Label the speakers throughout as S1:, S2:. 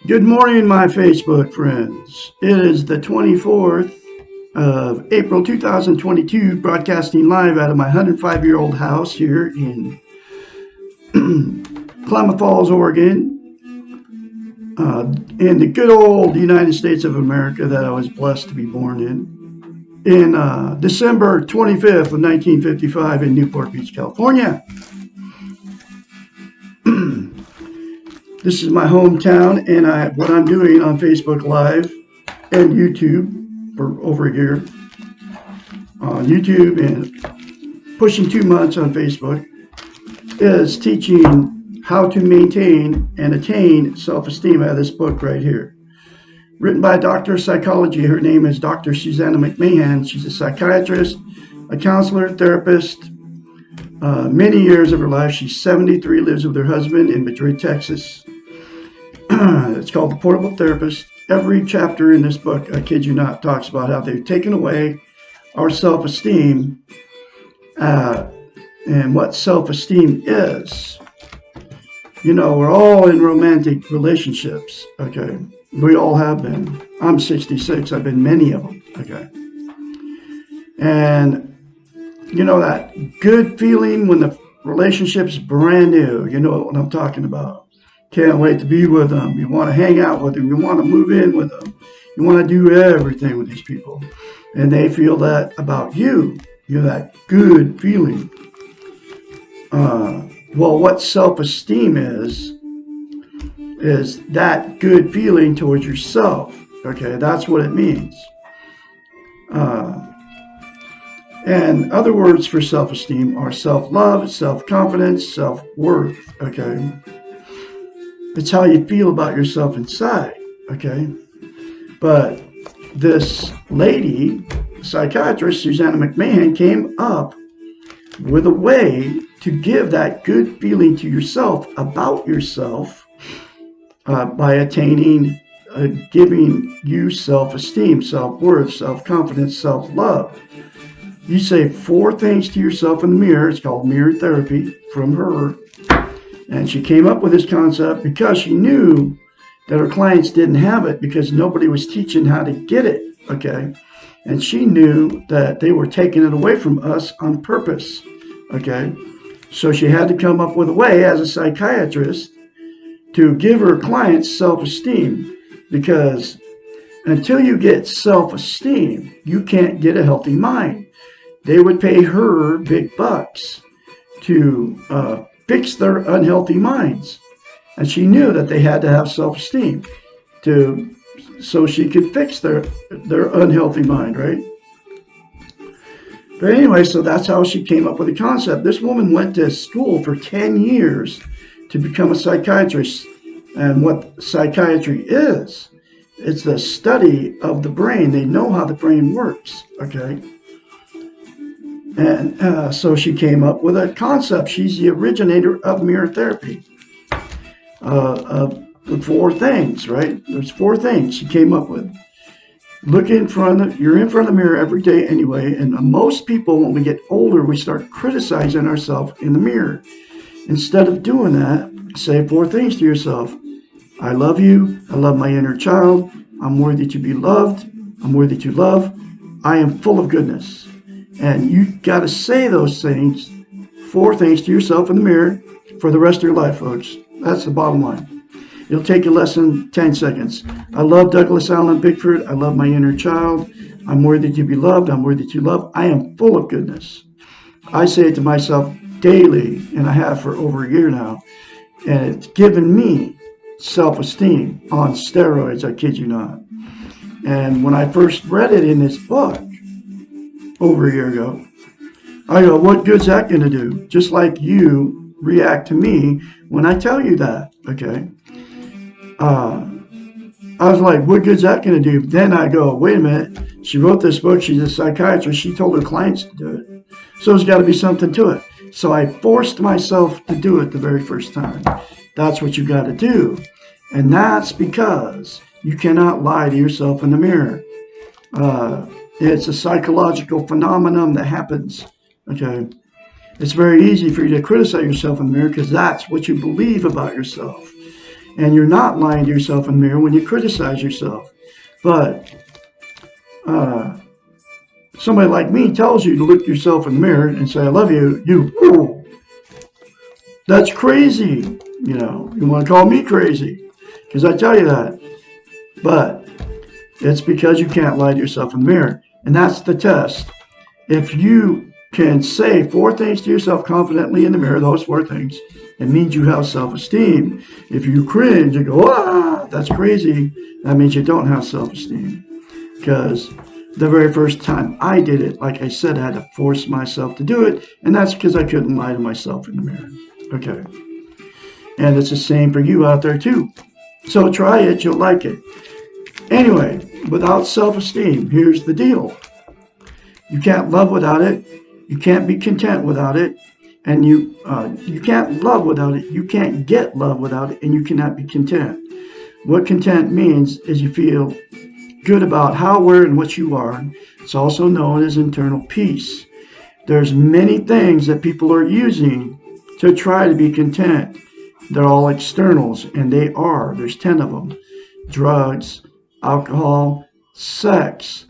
S1: Good morning, my Facebook friends. It is the 24th of April 2022, broadcasting live out of my 105-year-old house here in Klamath Falls, Oregon, in the good old United States of America that I was blessed to be born in December 25th of 1955 in Newport Beach, California. This is my hometown, and what I'm doing on Facebook Live and YouTube for over a year on YouTube and pushing 2 months on Facebook is teaching how to maintain and attain self-esteem. I have this book right here, written by a doctor of psychology. Her name is Dr. Susanna McMahon. She's a psychiatrist, a counselor, therapist. Many years of her life. She's 73, lives with her husband in Madrid, Texas. It's called The Portable Therapist. Every chapter in this book, I kid you not, talks about how they've taken away our self-esteem and what self-esteem is. You know, we're all in romantic relationships, okay? We all have been. I'm 66. I've been many of them, okay? And you know that good feeling when the relationship's brand new. You know what I'm talking about. Can't wait to be with them. You want to hang out with them. You want to move in with them. You want to do everything with these people. And they feel that about you. You're that good feeling. Well, what self-esteem is that good feeling towards yourself. Okay, that's what it means. And other words for self-esteem are self-love, self-confidence, self-worth, okay? It's how you feel about yourself inside, okay? But this lady, psychiatrist, Susanna McMahon, came up with a way to give that good feeling to yourself about yourself by attaining, giving you self-esteem, self-worth, self-confidence, self-love. You say 4 things to yourself in the mirror. It's called mirror therapy from her. And she came up with this concept because she knew that her clients didn't have it because nobody was teaching how to get it, okay? And she knew that they were taking it away from us on purpose, okay? So she had to come up with a way as a psychiatrist to give her clients self-esteem, because until you get self-esteem, you can't get a healthy mind. They would pay her big bucks to fix their unhealthy minds. And she knew that they had to have self-esteem so she could fix their unhealthy mind, right? But anyway, so that's how she came up with the concept. This woman went to school for 10 years to become a psychiatrist. And what psychiatry is, it's the study of the brain. They know how the brain works, okay? And so she came up with a concept. She's the originator of mirror therapy. The 4 things, right? There's 4 things she came up with. You're in front of the mirror every day anyway. And most people, when we get older, we start criticizing ourselves in the mirror. Instead of doing that, say 4 things to yourself. I love you. I love my inner child. I'm worthy to be loved. I'm worthy to love. I am full of goodness. And you got to say those things, 4 things to yourself in the mirror for the rest of your life, folks. That's the bottom line. It'll take you less than 10 seconds. I love Douglas Allen Bickford. I love my inner child. I'm worthy to be loved. I'm worthy to love. I am full of goodness. I say it to myself daily, and I have for over a year now. And it's given me self-esteem on steroids, I kid you not. And when I first read it in this book over a year ago, I go, what good's that going to do? Just like you react to me when I tell you that, okay, I was like, what good's that going to do? Then I go, wait a minute. She wrote this book. She's a psychiatrist. She told her clients to do it. So there's got to be something to it. So I forced myself to do it the very first time. That's what you got to do. And that's because you cannot lie to yourself in the mirror. It's a psychological phenomenon that happens. Okay. It's very easy for you to criticize yourself in the mirror because that's what you believe about yourself. And you're not lying to yourself in the mirror when you criticize yourself. But somebody like me tells you to look yourself in the mirror and say, I love you. You, that's crazy. You know, you want to call me crazy because I tell you that. But it's because you can't lie to yourself in the mirror. And that's the test. If you can say 4 things to yourself confidently in the mirror, those 4 things, it means you have self-esteem. If you cringe and go, that's crazy, that means you don't have self-esteem. Because the very first time I did it, like I said, I had to force myself to do it, and that's because I couldn't lie to myself in the mirror. Okay. And it's the same for you out there too. So try it, you'll like it. Anyway, without self-esteem, here's the deal. You can't love without it. You can't be content without it. And you can't love without it. You can't get love without it. And you cannot be content. What content means is you feel good about how, where, and what you are. It's also known as internal peace. There's many things that people are using to try to be content. They're all externals, and they are. There's 10 of them. Drugs, alcohol, sex,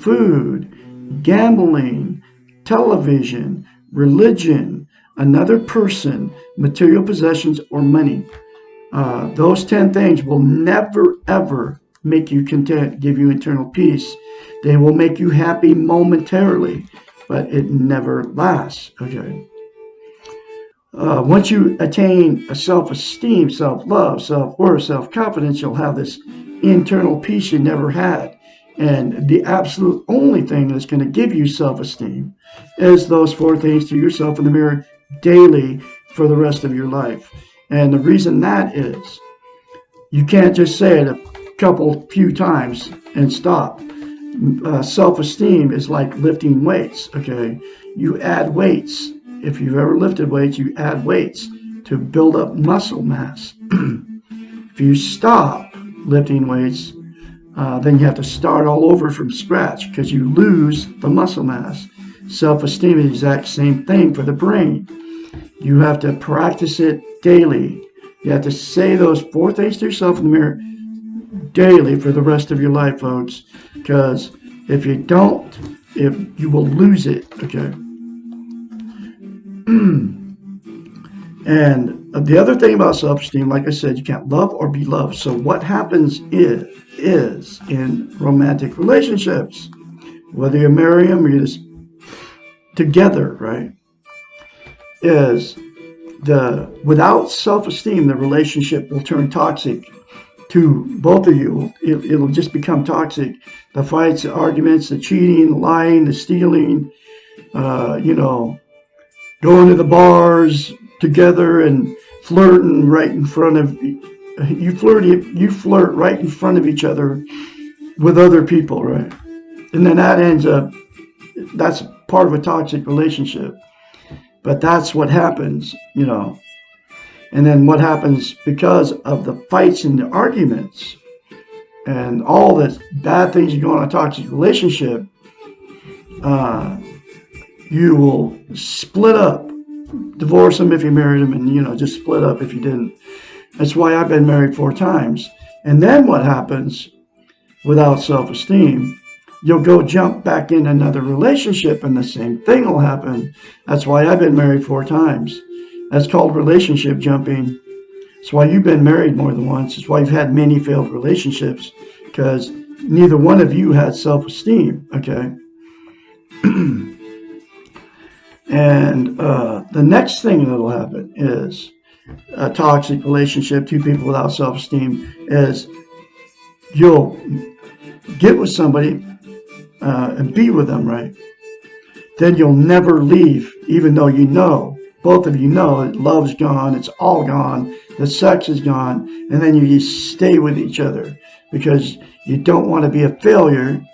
S1: food, gambling, television, religion, another person, material possessions, or money. Those 10 things will never, ever make you content, give you internal peace. They will make you happy momentarily, but it never lasts. Okay. Once you attain a self-esteem, self-love, self-worth, self-confidence, you'll have this internal peace you never had. And the absolute only thing that's going to give you self-esteem is those 4 things to yourself in the mirror daily for the rest of your life. And the reason that is, you can't just say it a few times and stop. Self-esteem is like lifting weights, okay? You add weights. If you've ever lifted weights, you add weights to build up muscle mass. If you stop lifting weights, then you have to start all over from scratch because you lose the muscle mass. Self-esteem is the exact same thing for the brain. You have to practice it daily. You have to say those 4 things to yourself in the mirror daily for the rest of your life, folks. Because if you don't, you will lose it. Okay. And the other thing about self-esteem, like I said, you can't love or be loved. So what happens is in romantic relationships, whether you marry them or you're just together, right, is without self-esteem, the relationship will turn toxic to both of you. It'll just become toxic. The fights, the arguments, the cheating, the lying, the stealing, going to the bars together and flirting right in front of you flirt right in front of each other with other people, right? And then that's part of a toxic relationship. But that's what happens, And then what happens because of the fights and the arguments and all the bad things that go on in a toxic relationship, you will split up, divorce them if you married them, and, just split up if you didn't. That's why I've been married 4 times. And then what happens without self-esteem, you'll go jump back in another relationship and the same thing will happen. That's why I've been married 4 times. That's called relationship jumping. That's why you've been married more than once. It's why you've had many failed relationships, because neither one of you had self-esteem, okay? And the next thing that'll happen is a toxic relationship, 2 people without self-esteem, is you'll get with somebody and be with them, right? Then you'll never leave, even though you know both of you know that love's gone, it's all gone, the sex is gone, and then you just stay with each other because you don't want to be a failure.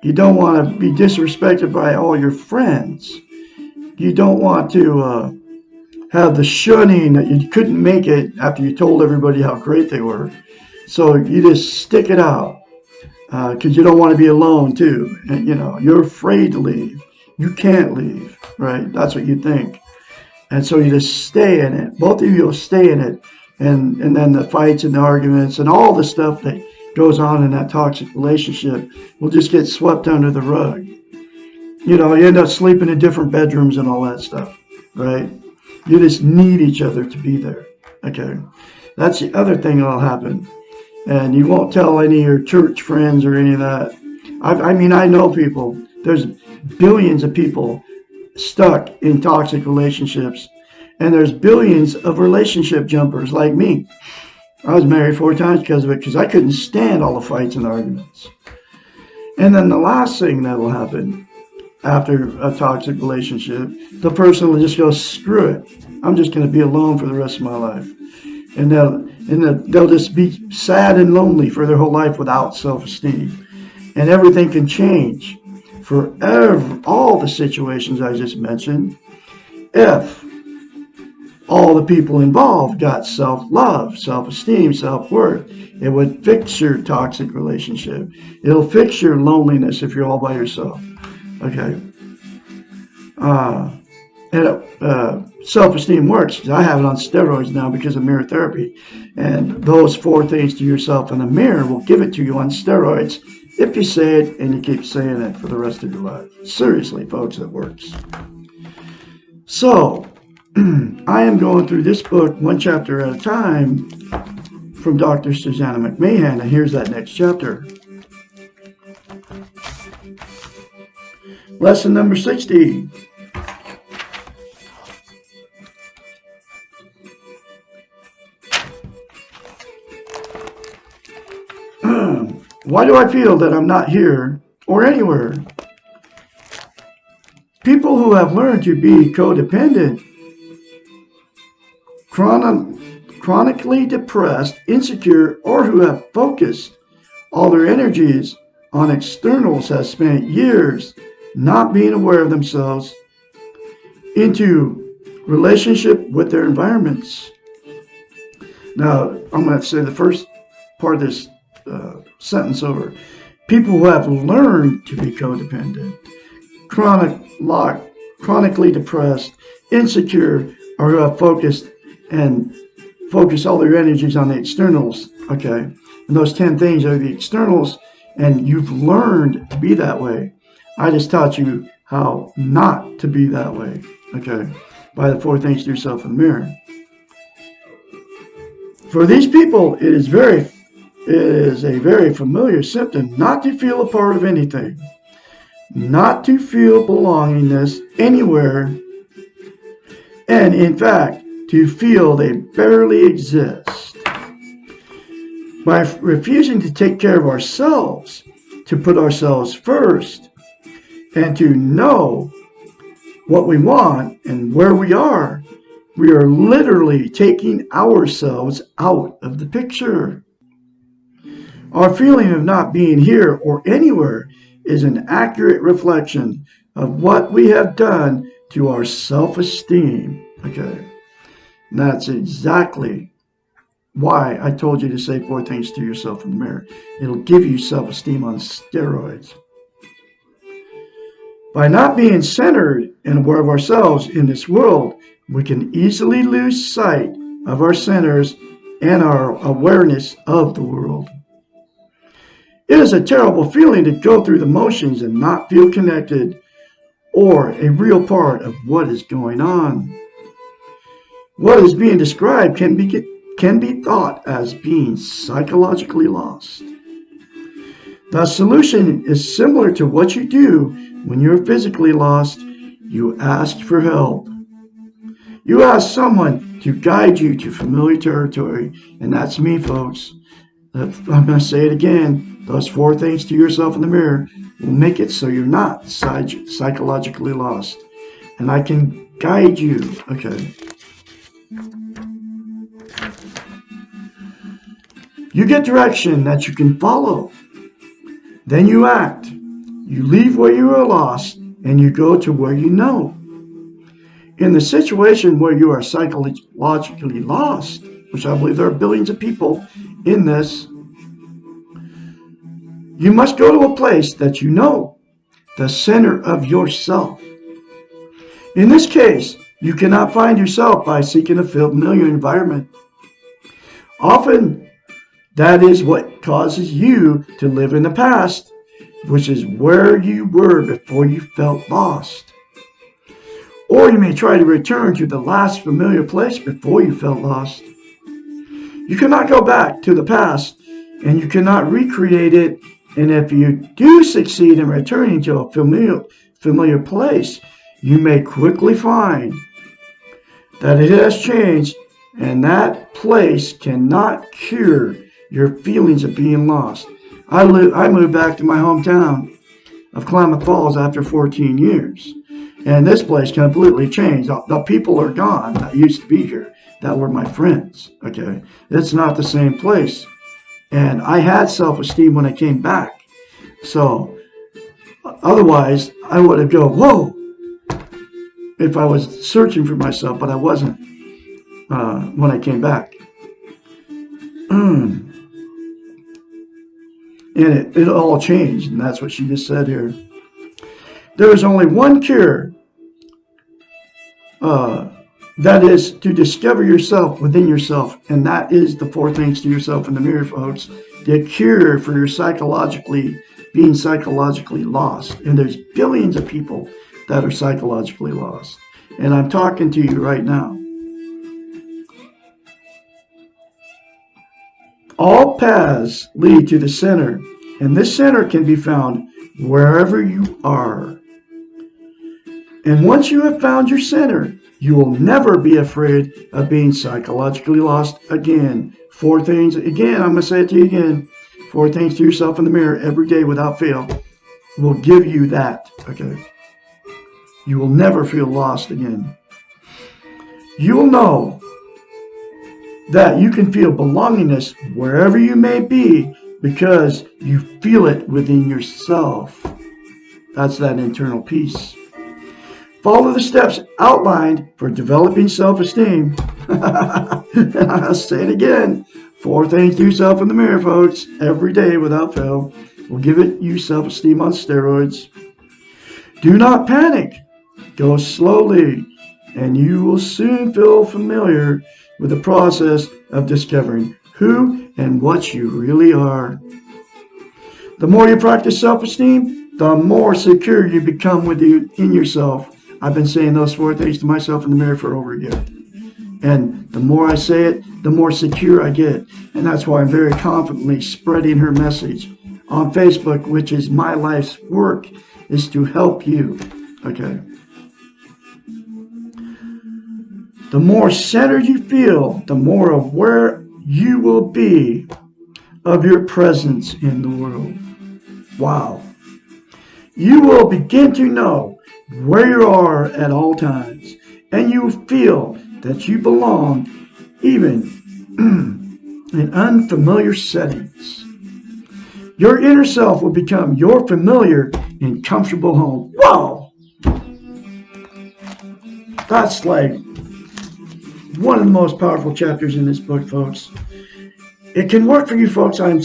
S1: You don't want to be disrespected by all your friends. You don't want to have the shunning that you couldn't make it after you told everybody how great they were. So you just stick it out because you don't want to be alone too. And, you're afraid to leave. You can't leave, right? That's what you think. And so you just stay in it. Both of you will stay in it. And then the fights and the arguments and all the stuff that goes on in that toxic relationship will just get swept under the rug. You end up sleeping in different bedrooms and all that stuff, right? You just need each other to be there, okay? That's the other thing that'll happen. And you won't tell any of your church friends or any of that. I know people. There's billions of people stuck in toxic relationships. And there's billions of relationship jumpers like me. I was married 4 times because of it, because I couldn't stand all the fights and arguments. And then the last thing that will happen after a toxic relationship, the person will just go, screw it. I'm just going to be alone for the rest of my life. And they'll just be sad and lonely for their whole life without self-esteem. And everything can change for all the situations I just mentioned if all the people involved got self-love, self-esteem, self-worth. It would fix your toxic relationship. It'll fix your loneliness if you're all by yourself. Okay. Self-esteem works. I have it on steroids now because of mirror therapy. And those 4 things to yourself in the mirror will give it to you on steroids if you say it and you keep saying it for the rest of your life. Seriously, folks, it works. So, I am going through this book 1 chapter at a time from Dr. Susanna McMahon, and here's that next chapter. Lesson number 60. Why do I feel that I'm not here or anywhere? People who have learned to be codependent, chronically depressed, insecure, or who have focused all their energies on externals have spent years not being aware of themselves into relationship with their environments. Now, I'm going to say the first part of this sentence over. People who have learned to be codependent, chronically depressed, insecure, or who have focused all their energies on the externals. Okay, and those 10 things are the externals, and you've learned to be that way. I just taught you how not to be that way. Okay, by the 4 things to yourself in the mirror. For these people, it is a very familiar symptom not to feel a part of anything, not to feel belongingness anywhere, and in fact, to feel they barely exist. By refusing to take care of ourselves, to put ourselves first, and to know what we want and where we are literally taking ourselves out of the picture. Our feeling of not being here or anywhere is an accurate reflection of what we have done to our self-esteem. Okay, and that's exactly why I told you to say 4 things to yourself in the mirror. It'll give you self-esteem on steroids. By not being centered and aware of ourselves in this world, we can easily lose sight of our centers and our awareness of the world. It is a terrible feeling to go through the motions and not feel connected or a real part of what is going on. What is being described can be thought as being psychologically lost. The solution is similar to what you do when you're physically lost. You ask for help. You ask someone to guide you to familiar territory, and that's me, folks. I'm going to say it again. Those 4 things to yourself in the mirror will make it so you're not psychologically lost. and I can guide you. Okay. You get direction that you can follow. Then you act. You leave where you are lost and you go to where you know. In the situation where you are psychologically lost, which I believe there are billions of people in this, you must go to a place that you know, the center of yourself. In this case, you cannot find yourself by seeking a familiar environment. Often, that is what causes you to live in the past, which is where you were before you felt lost. Or you may try to return to the last familiar place before you felt lost. You cannot go back to the past, and you cannot recreate it. And if you do succeed in returning to a familiar place, you may quickly find that it has changed, and that place cannot cure your feelings of being lost. I moved back to my hometown of Klamath Falls after 14 years. And this place completely changed. The people are gone that used to be here, that were my friends. Okay, it's not the same place. And I had self-esteem when I came back. So, otherwise, I would have go, whoa, if I was searching for myself, but I wasn't when I came back. And it all changed, and that's what she just said here. There is only one cure, that is to discover yourself within yourself, and that is the 4 things to yourself in the mirror, folks. The cure for your being psychologically lost, and there's billions of people that are psychologically lost, and I'm talking to you right now. All paths lead to the center, and this center can be found wherever you are. And once you have found your center, you will never be afraid of being psychologically lost again. 4 things, again, I'm going to say it to you again. 4 things to yourself in the mirror every day without fail will give you that, okay? You will never feel lost again. You will know that you can feel belongingness wherever you may be because you feel it within yourself. That's that internal peace. Follow the steps outlined for developing self-esteem. I'll say it again. 4 things to yourself in the mirror, folks, every day without fail will give you self-esteem on steroids. Do not panic. Go slowly, and you will soon feel familiar with the process of discovering who and what you really are. The more you practice self-esteem, the more secure you become within yourself. I've been saying those 4 things to myself in the mirror for over a year. And the more I say it, the more secure I get. And that's why I'm very confidently spreading her message on Facebook, which is my life's work, is to help you. Okay. The more centered you feel, the more aware you will be of your presence in the world. Wow. You will begin to know where you are at all times, and you will feel that you belong even in unfamiliar settings. Your inner self will become your familiar and comfortable home. Wow! That's like one of the most powerful chapters in this book, folks. It can work for you, folks. I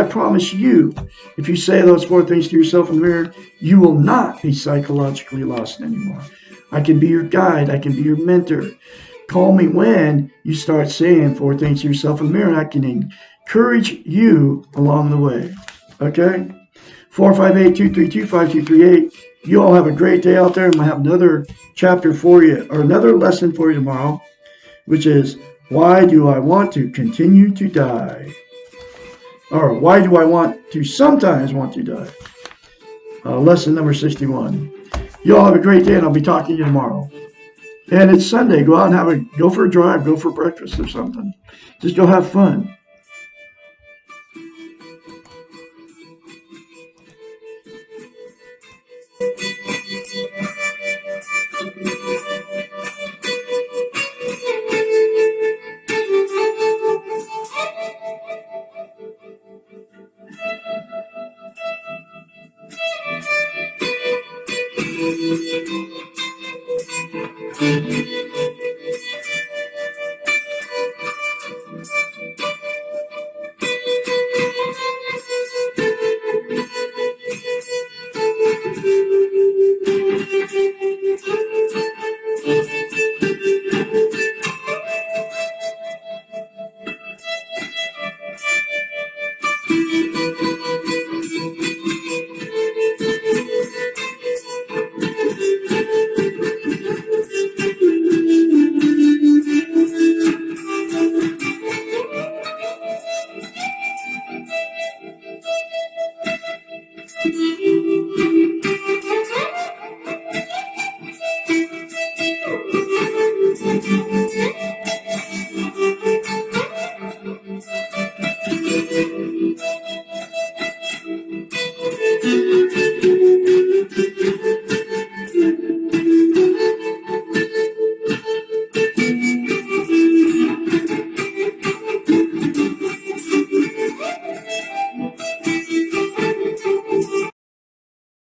S1: promise you, if you say those 4 things to yourself in the mirror, you will not be psychologically lost anymore. I can be your guide. I can be your mentor. Call me when you start saying 4 things to yourself in the mirror. I can encourage you along the way. Okay? 458-232-5238. You all have a great day out there. I'm going to have another chapter for you, or another lesson for you tomorrow, which is, why do I want to continue to die? Or why do I sometimes want to die? Lesson number 61. You all have a great day, and I'll be talking to you tomorrow. And it's Sunday. Go out and go for a drive, go for breakfast or something. Just go have fun.